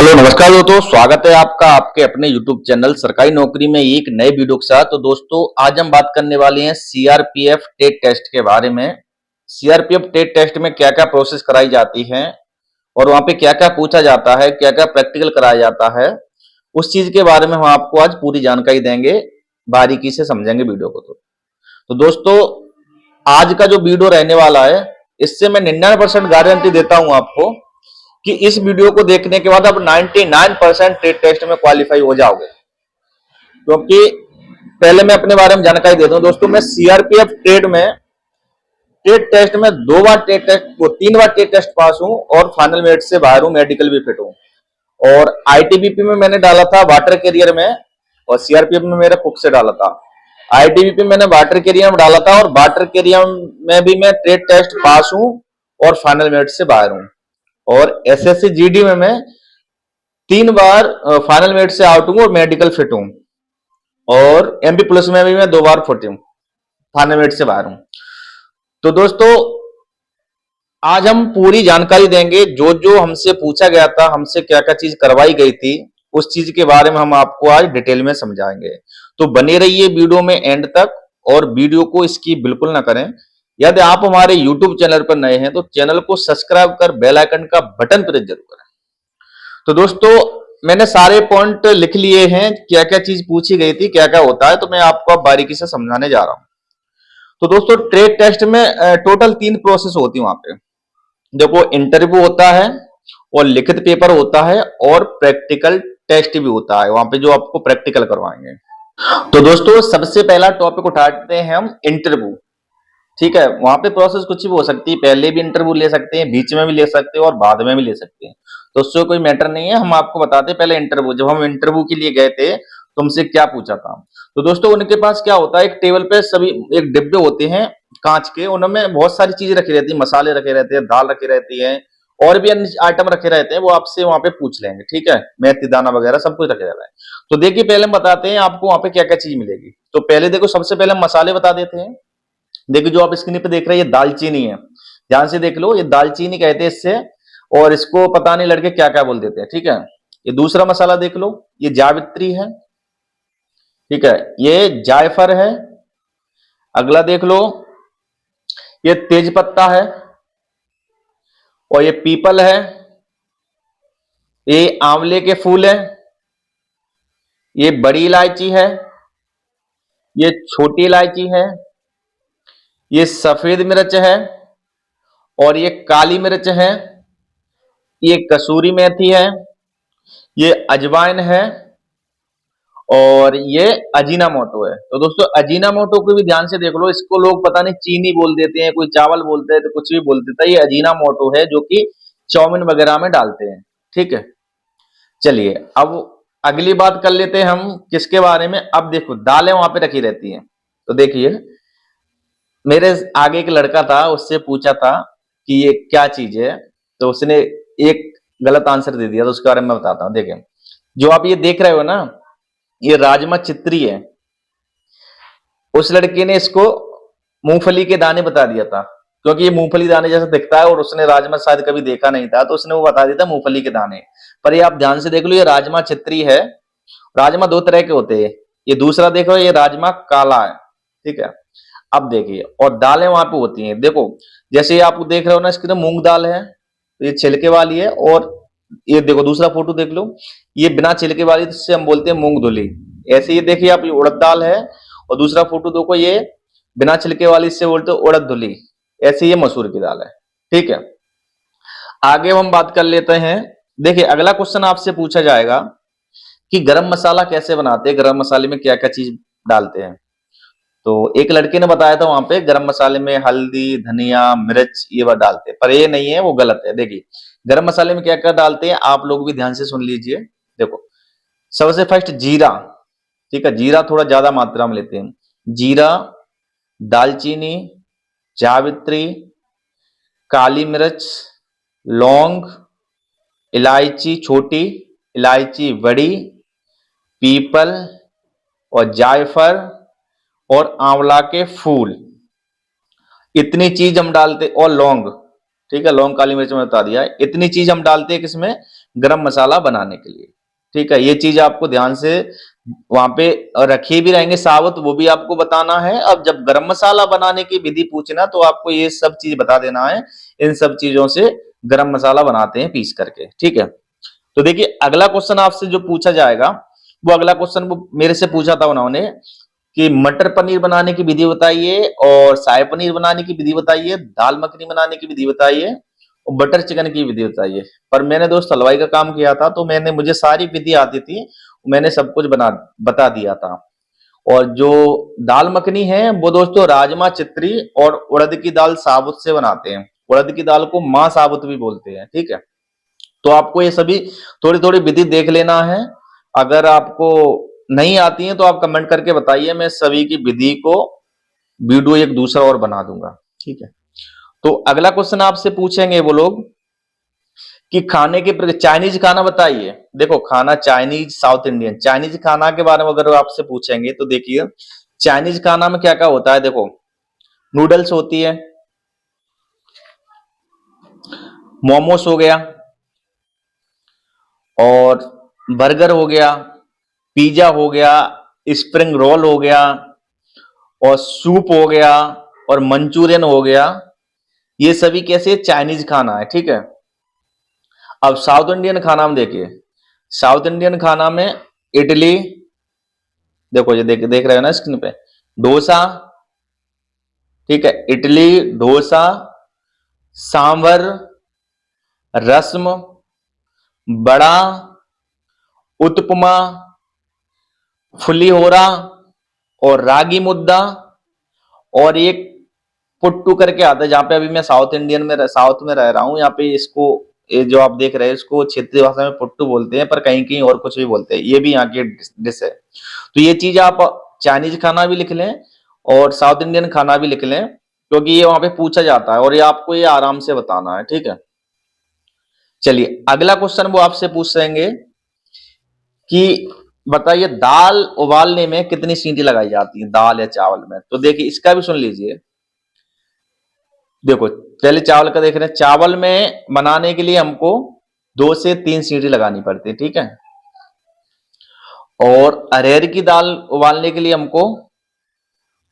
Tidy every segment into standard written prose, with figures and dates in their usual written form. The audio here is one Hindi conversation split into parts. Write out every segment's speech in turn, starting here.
हेलो नमस्कार दोस्तों, स्वागत है आपका आपके अपने YouTube चैनल सरकारी नौकरी में एक नए वीडियो के साथ। तो दोस्तों आज हम बात करने वाले हैं सीआरपीएफ टेट टेस्ट के बारे में। सीआरपीएफ टेट टेस्ट में क्या क्या प्रोसेस कराई जाती है और वहां पे क्या क्या पूछा जाता है, क्या क्या प्रैक्टिकल कराया जाता है, उस चीज के बारे में हम आपको आज पूरी जानकारी देंगे, बारीकी से समझेंगे वीडियो को। तो दोस्तों आज का जो वीडियो रहने वाला है, इससे मैं 99% गारंटी देता हूं आपको कि इस वीडियो को देखने के बाद आप 99% टेट टेस्ट में क्वालिफाई हो जाओगे। क्योंकि पहले मैं अपने बारे में जानकारी देता हूं दोस्तों, मैं सीआरपीएफ टेट में टेट टेस्ट में 3 बार टेट टेस्ट पास हूं और फाइनल मेरिट से बाहर हूं, मेडिकल भी फिट हूं। और आईटीबीपी में मैंने डाला था वाटर कैरियर में और सीआरपीएफ में मेरा कुक से डाला था। आईटीबीपी मैंने वाटर कैरियर में डाला था और वाटर कैरियर में भी मैं टेट टेस्ट पास हूं और फाइनल मेरिट से बाहर हूं। और एसएससी जीडी में मैं 3 बार फाइनल मेरिट से आउट हूं और मेडिकल फिट हूं। और एमपी प्लस में भी मैं 2 बार फिट हूं, फाइनल मेरिट से बाहर हूं। तो दोस्तों आज हम पूरी जानकारी देंगे, जो जो हमसे पूछा गया था, हमसे क्या क्या चीज करवाई गई थी, उस चीज के बारे में हम आपको आज डिटेल में समझाएंगे। तो बने रहिए वीडियो में एंड तक और वीडियो को स्किप बिल्कुल ना करें। यदि आप हमारे YouTube चैनल पर नए हैं तो चैनल को सब्सक्राइब कर बेल आइकन का बटन प्रेस जरूर करें। तो दोस्तों मैंने सारे पॉइंट लिख लिए हैं, क्या क्या चीज पूछी गई थी, क्या क्या होता है, तो मैं आपको अब बारीकी से समझाने जा रहा हूं। तो दोस्तों ट्रेड टेस्ट में टोटल 3 प्रोसेस होती है। वहां पे देखो इंटरव्यू होता है और लिखित पेपर होता है और प्रैक्टिकल टेस्ट भी होता है, वहां पे जो आपको प्रैक्टिकल करवाएंगे। तो दोस्तों सबसे पहला टॉपिक उठाते हैं हम इंटरव्यू। ठीक है, वहां पे प्रोसेस कुछ भी हो सकती है, पहले भी इंटरव्यू ले सकते हैं, बीच में भी ले सकते हैं और बाद में भी ले सकते हैं, तो उससे कोई मैटर नहीं है। हम आपको बताते हैं पहले इंटरव्यू। जब हम इंटरव्यू के लिए गए थे तो हमसे क्या पूछा था। तो दोस्तों उनके पास क्या होता है, एक टेबल पे सभी एक डिब्बे होते हैं कांच के, उनमें बहुत सारी चीजें रखी रहती है, मसाले रखे रहते हैं, दाल रखी रहती है और भी अन्य आइटम रखे रहते हैं, वो आपसे वहां पे पूछ लेंगे। ठीक है, मेथी दाना वगैरह सब कुछ रखे रहता है। तो देखिए पहले हम बताते हैं आपको वहां पे क्या क्या चीज मिलेगी। तो पहले देखो सबसे पहले हम मसाले बता देते हैं। देखिए जो आप स्क्रीन पे देख रहे हैं ये दालचीनी है, ध्यान से देख लो, ये दालचीनी कहते हैं इससे, और इसको पता नहीं लड़के क्या क्या बोल देते हैं। ठीक है, ये दूसरा मसाला देख लो, ये जावित्री है। ठीक है, ये जायफल है। अगला देख लो, ये तेज पत्ता है और ये पीपल है। ये आंवले के फूल है। ये बड़ी इलायची है। ये छोटी इलायची है। ये सफेद मिर्च है और ये काली मिर्च है। ये कसूरी मेथी है। ये अजवाइन है और ये अजीनामोटो है। तो दोस्तों अजीनामोटो को भी ध्यान से देख लो, इसको लोग पता नहीं चीनी बोल देते हैं, कोई चावल बोलते हैं, तो कुछ भी बोल देता है। ये अजीनामोटो है जो कि चाउमीन वगैरह में डालते हैं। ठीक है, चलिए अब अगली बात कर लेते हैं हम किसके बारे में। अब देखो दालें वहां पे रखी रहती हैं। तो देखिए मेरे आगे एक लड़का था, उससे पूछा था कि ये क्या चीज है, तो उसने एक गलत आंसर दे दिया, तो उसके बारे में मैं बताता हूँ। देखें जो आप ये देख रहे हो ना, ये राजमा चित्री है। उस लड़के ने इसको मूंगफली के दाने बता दिया था, क्योंकि ये मूंगफली दाने जैसा दिखता है और उसने राजमा शायद कभी देखा नहीं था, तो उसने वो बता दिया था मूंगफली के दाने। पर ये आप ध्यान से देख लो, ये राजमा चित्री है। राजमा 2 तरह के होते हैं, ये दूसरा देखो, ये राजमा काला है। ठीक है, अब देखिए और दालें वहां पे होती हैं। देखो जैसे ये आप देख रहे हो ना, इसकी तो मूंग दाल है, तो ये छिलके वाली है। और ये देखो दूसरा फोटो देख लो, ये बिना छिलके वाली, जिससे हम बोलते हैं मूंग धुली। ऐसे ये देखिए आप, ये उड़द दाल है। और दूसरा फोटो देखो, ये बिना छिलके वाली, इससे बोलते हैं उड़द धुली। ऐसे ये मसूर की दाल है। ठीक है, आगे हम बात कर लेते हैं। देखिए अगला क्वेश्चन आपसे पूछा जाएगा कि गरम मसाला कैसे बनाते हैं, गरम मसाले में क्या क्या चीज डालते हैं। तो एक लड़के ने बताया था वहां पे गरम मसाले में हल्दी, धनिया, मिर्च ये बात डालते हैं, पर ये नहीं है, वो गलत है। देखिए गरम मसाले में क्या क्या डालते हैं, आप लोग भी ध्यान से सुन लीजिए। देखो सबसे फर्स्ट जीरा। ठीक है, जीरा थोड़ा ज्यादा मात्रा में लेते हैं। जीरा, दालचीनी, जावित्री, काली मिर्च, लौंग, इलायची छोटी, इलायची बड़ी, पीपल और जायफल और आंवला के फूल, इतनी चीज हम डालते। और लौंग, ठीक है, लौंग काली मिर्च में बता दिया है। इतनी चीज हम डालते हैं किसमें, गरम मसाला बनाने के लिए। ठीक है, ये चीज आपको ध्यान से वहां पे रखे भी रहेंगे साबुत, वो भी आपको बताना है। अब जब गरम मसाला बनाने की विधि पूछना तो आपको ये सब चीज बता देना है। इन सब चीजों से गरम मसाला बनाते हैं पीस करके। ठीक है, तो देखिए अगला क्वेश्चन आपसे जो पूछा जाएगा, वो अगला क्वेश्चन वो मेरे से पूछा था उन्होंने कि मटर पनीर बनाने की विधि बताइए और शाही पनीर बनाने की विधि बताइए, दाल मखनी बनाने की विधि बताइए और बटर चिकन की विधि बताइए। पर मैंने दोस्त हलवाई का काम किया था, तो मुझे सारी विधि आती थी, मैंने सब कुछ बता दिया था। और जो दाल मखनी है वो दोस्तों राजमा चित्री और उड़द की दाल साबुत से बनाते हैं। उड़द की दाल को मां साबुत भी बोलते हैं। ठीक है, तो आपको ये सभी थोड़ी थोड़ी विधि देख लेना है। अगर आपको नहीं आती है तो आप कमेंट करके बताइए, मैं सभी की विधि को वीडियो एक दूसरा और बना दूंगा। ठीक है, तो अगला क्वेश्चन आपसे पूछेंगे वो लोग कि खाने के चाइनीज खाना बताइए। देखो खाना चाइनीज साउथ इंडियन, चाइनीज खाना के बारे में अगर आपसे पूछेंगे तो देखिए चाइनीज खाना में क्या क्या होता है। देखो नूडल्स होती है, मोमोस हो गया और बर्गर हो गया, पिज्जा हो गया, स्प्रिंग रोल हो गया और सूप हो गया और मंचूरियन हो गया। ये सभी कैसे चाइनीज खाना है। ठीक है, अब साउथ इंडियन खाना में देखिए, साउथ इंडियन खाना में इडली, देखो ये देख रहे हो ना स्क्रीन पे, डोसा। ठीक है, इडली, डोसा, सांभर, रस्म, बड़ा, उत्पमा, फुलीहोरा और रागी मुद्दा। और एक पुट्टू करके आता है, जहां पे अभी मैं साउथ में रह रहा हूं, यहाँ पे इसको ये जो आप देख रहे हैं इसको क्षेत्रीय भाषा में पुट्टू बोलते हैं, पर कहीं कहीं और कुछ भी बोलते हैं। ये भी यहाँ की डिश है। तो ये चीज आप चाइनीज खाना भी लिख लें और साउथ इंडियन खाना भी लिख लें, क्योंकि ये वहां पे पूछा जाता है और ये आपको ये आराम से बताना है। ठीक है, चलिए अगला क्वेश्चन वो आपसे पूछ लेंगे कि बताइए दाल उबालने में कितनी सीटी लगाई जाती है, दाल या चावल में। तो देखिए इसका भी सुन लीजिए। देखो पहले चावल का देख रहे हैं, चावल में बनाने के लिए हमको 2 से 3 सीटी लगानी पड़ती है। ठीक है, और अरहर की दाल उबालने के लिए हमको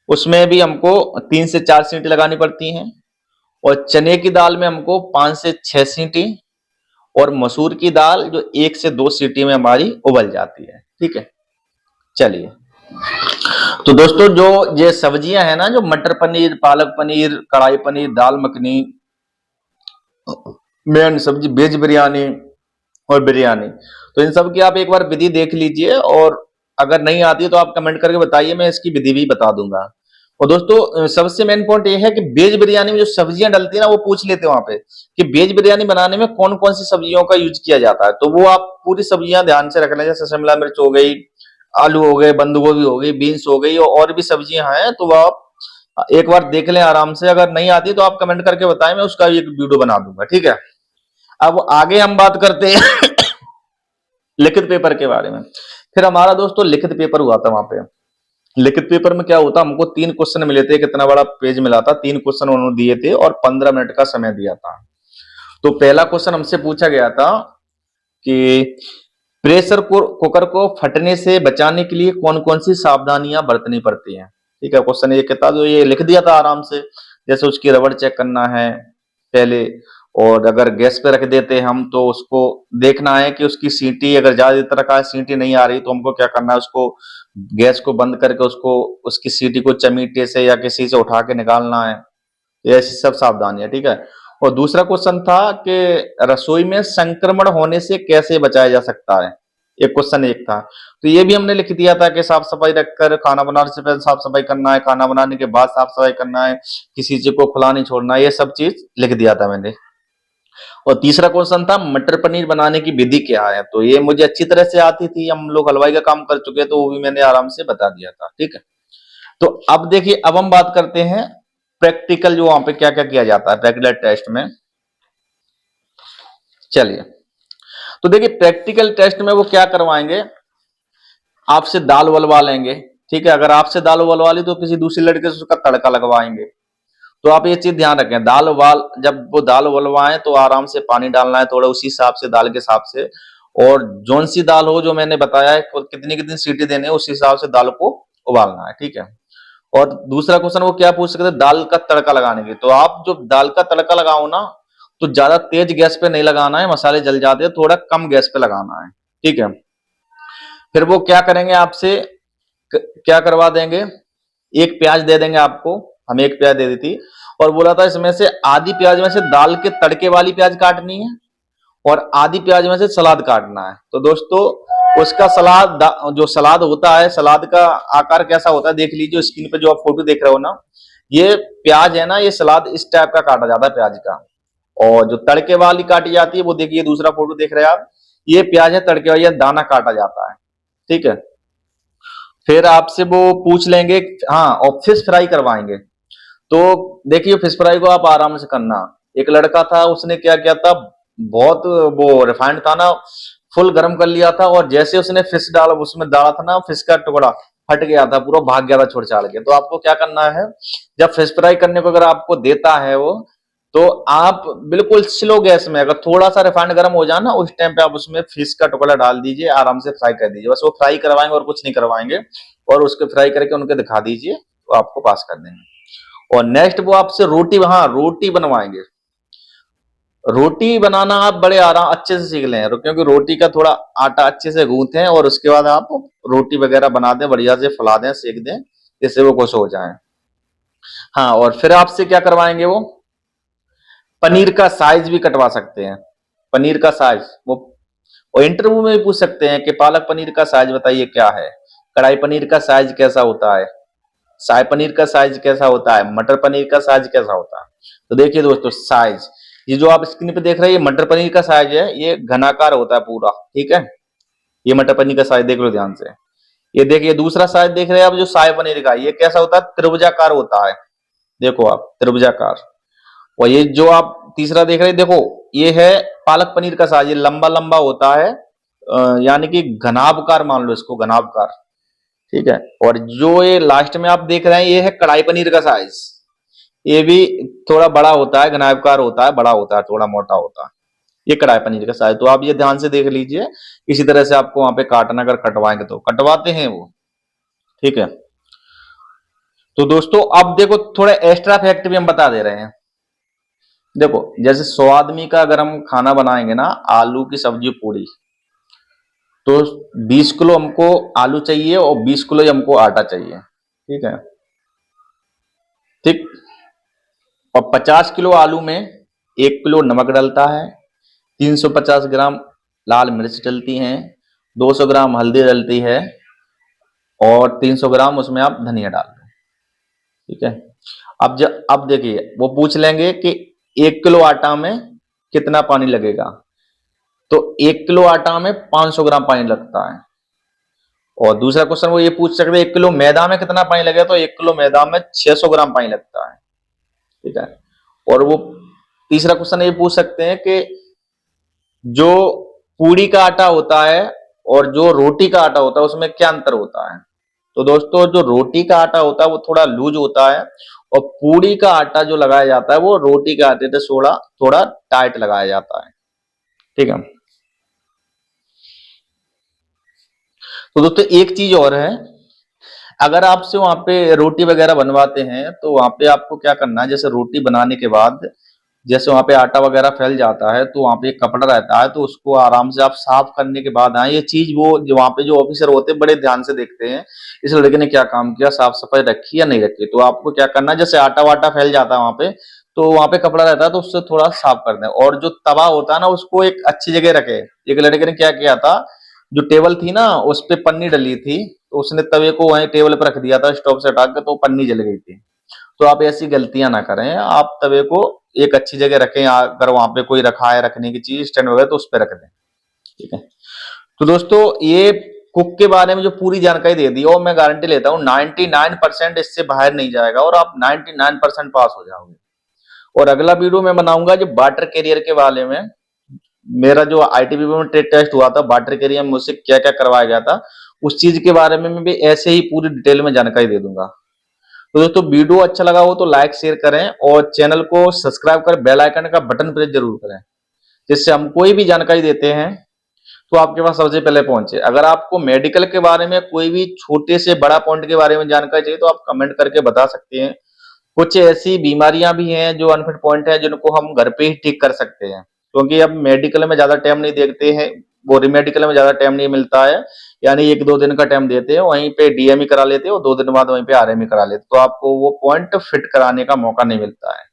उसमें भी हमको 3 से 4 सीटी लगानी पड़ती हैं। और चने की दाल में हमको 5 से 6 सीटी, और मसूर की दाल जो 1 से 2 सीटी में हमारी उबल जाती है। ठीक है, चलिए तो दोस्तों जो ये सब्जियां है ना, जो मटर पनीर, पालक पनीर, कढ़ाई पनीर, दाल मखनी, मेन सब्जी, वेज बिरयानी और बिरयानी, तो इन सब की आप एक बार विधि देख लीजिए और अगर नहीं आती है तो आप कमेंट करके बताइए, मैं इसकी विधि भी बता दूंगा। और दोस्तों सबसे मेन पॉइंट ये है कि वेज बिरयानी में जो सब्जियां डलती है ना, वो पूछ लेते हैं वहां पे कि वेज बिरयानी बनाने में कौन कौन सी सब्जियों का यूज किया जाता है। तो वो आप पूरी सब्जियां ध्यान से रख लें, जैसे शिमला मिर्च हो गई, आलू हो गए, बंद गोभी हो गई, बीन्स हो गई और भी सब्जियां हैं, तो वो आप एक बार देख लें आराम से। अगर नहीं आती तो आप कमेंट करके बताएं, मैं उसका भी एक वीडियो बना दूंगा। ठीक है, अब आगे हम बात करते हैं लिखित पेपर के बारे में। फिर हमारा दोस्तों लिखित पेपर हुआ था वहां पे। लिखित पेपर में क्या होता, हमको 3 क्वेश्चन मिले थे, कितना बड़ा पेज मिला था, 3 क्वेश्चन उन्होंने दिए थे और 15 मिनट का समय दिया था। तो पहला क्वेश्चन हमसे पूछा गया था कि प्रेशर कुकर को फटने से बचाने के लिए कौन कौन सी सावधानियां बरतनी पड़ती हैं। ठीक है, क्वेश्चन ये कहता, जो ये लिख दिया था आराम से, जैसे उसकी रबड़ चेक करना है पहले, और अगर गैस पे रख देते हम तो उसको देखना है कि उसकी सीटी अगर ज्यादा तरह का सीटी नहीं आ रही तो हमको क्या करना है, उसको गैस को बंद करके उसको उसकी सीटी को चमीटे से या किसी से उठा के निकालना है। ये ऐसी सब सावधानियां। ठीक है, और दूसरा क्वेश्चन था कि रसोई में संक्रमण होने से कैसे बचाया जा सकता है, एक क्वेश्चन एक था। तो ये भी हमने लिख दिया था कि साफ सफाई रखकर, खाना बनाने से पहले साफ सफाई करना है, खाना बनाने के बाद साफ सफाई करना है, किसी चीज को खुला नहीं छोड़ना है, ये सब चीज लिख दिया था मैंने। और तीसरा क्वेश्चन था मटर पनीर बनाने की विधि क्या है। तो ये मुझे अच्छी तरह से आती थी, हम लोग हलवाई का काम कर चुके, तो वो भी मैंने आराम से बता दिया था। ठीक है, तो अब देखिए, अब हम बात करते हैं प्रैक्टिकल, जो वहां पे क्या क्या किया जाता है प्रैक्टिकल टेस्ट में। चलिए, तो देखिए प्रैक्टिकल टेस्ट में वो क्या करवाएंगे, आपसे दाल उबलवा लेंगे। ठीक है, अगर आपसे दाल उबलवा ली तो किसी दूसरी लड़के से उसका तड़का लगवाएंगे। तो आप ये चीज ध्यान रखें, दाल उबाल जब वो दाल उबलवाएं तो आराम से पानी डालना है थोड़ा, उसी हिसाब से दाल के हिसाब से, और जौन सी दाल हो जो मैंने बताया है कितनी कितनी सीटी देने हैं, उस हिसाब से दाल को उबालना है, ठीक है। और दूसरा क्वेश्चन वो क्या पूछ सकते हैं, दाल का तड़का लगाने की। तो आप जो दाल का तड़का लगाओ ना, तो ज्यादा तेज गैस पे नहीं लगाना है, मसाले जल जाते हैं, थोड़ा कम गैस पे लगाना है, ठीक है। फिर वो क्या करेंगे आपसे, क्या करवा देंगे, एक प्याज दे देंगे आपको, हमें एक प्याज दे दी थी, और बोला था इसमें से आधी प्याज में से दाल के तड़के वाली प्याज काटनी है और आधी प्याज में से सलाद काटना है। तो दोस्तों उसका सलाद जो सलाद होता है, सलाद का आकार कैसा होता है देख लीजिए, स्क्रीन पे जो आप फोटो देख रहे हो ना, ये प्याज है ना, ये सलाद इस टाइप का काटा जाता है प्याज का। और जो तड़के वाली काटी जाती है वो देखिए, दूसरा फोटो देख रहे हैं आप, ये प्याज है तड़के वाली, दाना काटा जाता है, ठीक है। फिर आपसे वो पूछ लेंगे, हाँ, और फिश फ्राई करवाएंगे। तो देखिए फिश फ्राई को आप आराम से करना। एक लड़का था, उसने क्या किया था, बहुत वो रिफाइंड था ना, फुल गर्म कर लिया था, और जैसे उसने फिश डाला, उसमें डाला था ना, फिश का टुकड़ा फट गया था, पूरा भाग गया था छोड़ छाड़ के। तो आपको क्या करना है, जब फिश फ्राई करने को अगर आपको देता है वो, तो आप बिल्कुल स्लो गैस में, अगर थोड़ा सा रिफाइंड गर्म हो जाए ना, उस टाइम पे आप उसमें फिश का टुकड़ा डाल दीजिए, आराम से फ्राई कर दीजिए, बस वो फ्राई करवाएंगे और कुछ नहीं करवाएंगे, और उसके फ्राई करके उनके दिखा दीजिए, तो आपको पास कर देंगे। और नेक्स्ट वो आपसे रोटी, हाँ रोटी बनवाएंगे। रोटी बनाना आप बड़े आराम अच्छे से सीख लें, क्योंकि रोटी का थोड़ा आटा अच्छे से गूंथें और उसके बाद आप रोटी वगैरह बना दें, बढ़िया से फैला दें, सेक दें, जिससे वो खुश हो जाए। हाँ, और फिर आपसे क्या करवाएंगे वो, पनीर का साइज भी कटवा सकते हैं। पनीर का साइज वो इंटरव्यू में भी पूछ सकते हैं कि पालक पनीर का साइज बताइए क्या है, कढ़ाई पनीर का साइज कैसा होता है, शाही पनीर का साइज कैसा होता है, मटर पनीर का साइज कैसा होता है। तो देखिए दोस्तों, साइज ये जो आप स्क्रीन पे देख रहे हैं, ये मटर पनीर का साइज है, ये घनाकार होता है पूरा, ठीक है। ये मटर पनीर का साइज देख लो ध्यान से। ये देखिए दूसरा साइज देख रहे हैं आप, जो शाही पनीर का, ये कैसा होता है, त्रिभुजाकार होता है, देखो आप, त्रिभुजाकार। और ये जो आप तीसरा देख रहे हैं, देखो ये है पालक पनीर का साइज, ये लंबा लंबा होता है, यानी कि घनाभकार मान लो इसको, घनाभकार, ठीक है। और जो ये लास्ट में आप देख रहे हैं, ये है कढ़ाई पनीर का साइज, ये भी थोड़ा बड़ा होता है, घनाभकार होता है, बड़ा होता है, थोड़ा मोटा होता है, ये कढ़ाई पनीर का साइज। तो आप ये ध्यान से देख लीजिए, इसी तरह से आपको वहां पे काटना, अगर कटवाएंगे तो कटवाते हैं वो, ठीक है। तो दोस्तों अब देखो थोड़ा एक्स्ट्रा फैक्ट भी हम बता दे रहे हैं। देखो जैसे 100 आदमी का अगर हम खाना बनाएंगे ना, आलू की सब्जी पूरी, तो 20 किलो हमको आलू चाहिए और 20 किलो ही हमको आटा चाहिए, ठीक है, ठीक। और 50 किलो आलू में 1 किलो नमक डलता है, 350 ग्राम लाल मिर्च डलती हैं, 200 ग्राम हल्दी डलती है, और 300 ग्राम उसमें आप धनिया डाल दो, ठीक है। अब देखिए वो पूछ लेंगे कि 1 किलो आटा में कितना पानी लगेगा। तो 1 किलो आटा में 500 ग्राम पानी लगता है। और दूसरा क्वेश्चन वो ये पूछ सकते हैं 1 किलो मैदा में कितना पानी लगेगा, तो 1 किलो मैदा में 600 ग्राम पानी लगता है, ठीक है। और वो तीसरा क्वेश्चन ये पूछ सकते हैं कि जो पूड़ी का आटा होता है और जो रोटी का आटा होता है, उसमें क्या अंतर होता है। तो दोस्तों जो रोटी का आटा होता है वो थोड़ा लूज होता है, और पूड़ी का आटा जो लगाया जाता है वो रोटी के आटे से थोड़ा थोड़ा टाइट लगाया जाता है, ठीक है। तो दोस्तों एक चीज और है, अगर आपसे वहां पे रोटी वगैरह बनवाते हैं, तो वहां पे आपको क्या करना है, जैसे रोटी बनाने के बाद जैसे वहां पे आटा वगैरह फैल जाता है, तो वहां पे एक कपड़ा रहता है, तो उसको आराम से आप साफ करने के बाद आए, ये चीज वो जो वहां पे जो ऑफिसर होते हैं बड़े ध्यान से देखते हैं, इस लड़के ने क्या काम किया, साफ सफाई रखी या नहीं रखी। तो आपको क्या करना है, जैसे आटा वाटा फैल जाता है वहां पे, तो वहां पे कपड़ा रहता है, तो उससे थोड़ा साफ कर दें। और जो तवा होता है ना, उसको एक अच्छी जगह रखे। एक लड़के ने क्या किया था, जो टेबल थी ना उस पे पन्नी डली थी, तो उसने तवे को वहीं टेबल पर रख दिया था, स्टोव से हटा के, तो पन्नी जल गई थी। तो आप ऐसी गलतियां ना करें, आप तवे को एक अच्छी जगह रखें, अगर वहां पे कोई रखा है रखने की चीज स्टैंड वगैरह, तो उस पर रख दें, ठीक है। तो दोस्तों ये कुक के बारे में जो पूरी जानकारी दे दी, और मैं गारंटी लेता हूँ 99% इससे बाहर नहीं जाएगा, और आप 99% पास हो जाओगे। और अगला वीडियो मैं बनाऊंगा जो वाटर कैरियर के बारे में, मेरा जो आईटीबीपी में ट्रेड टेस्ट हुआ था वाटर कैरियर में, मुझसे क्या क्या करवाया गया था, उस चीज के बारे में मैं भी ऐसे ही पूरी डिटेल में जानकारी दे दूंगा। तो दोस्तों वीडियो अच्छा लगा हो तो लाइक शेयर करें और चैनल को सब्सक्राइब कर बेल आइकन का बटन प्रेस जरूर करें, जिससे हम कोई भी जानकारी देते हैं तो आपके पास सबसे पहले पहुंचे। अगर आपको मेडिकल के बारे में कोई भी छोटे से बड़ा पॉइंट के बारे में जानकारी चाहिए तो आप कमेंट करके बता सकते हैं। कुछ ऐसी बीमारियां भी हैं जो अनफिट पॉइंट है जिनको हम घर पे ही ठीक कर सकते हैं, क्योंकि अब मेडिकल में ज्यादा टाइम नहीं देखते हैं, वो मेडिकल में ज्यादा टाइम नहीं मिलता है, यानी 1-2 दिन का टाइम देते हैं, वहीं पे डीएमई करा लेते हैं और 2 दिन बाद वहीं पे आरएमई करा लेते हैं, तो आपको वो पॉइंट फिट कराने का मौका नहीं मिलता है।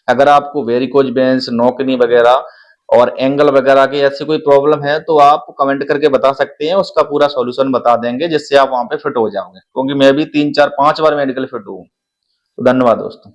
अगर आपको वेरिकोज वेन्स, नौकनी वगैरह और एंगल वगैरह की ऐसी कोई प्रॉब्लम है तो आप कमेंट करके बता सकते हैं, उसका पूरा सॉल्यूशन बता देंगे जिससे आप वहां पे फिट हो जाओगे, क्योंकि मैं भी 3-4-5 बार मेडिकल फिट हूँ। तो धन्यवाद दोस्तों।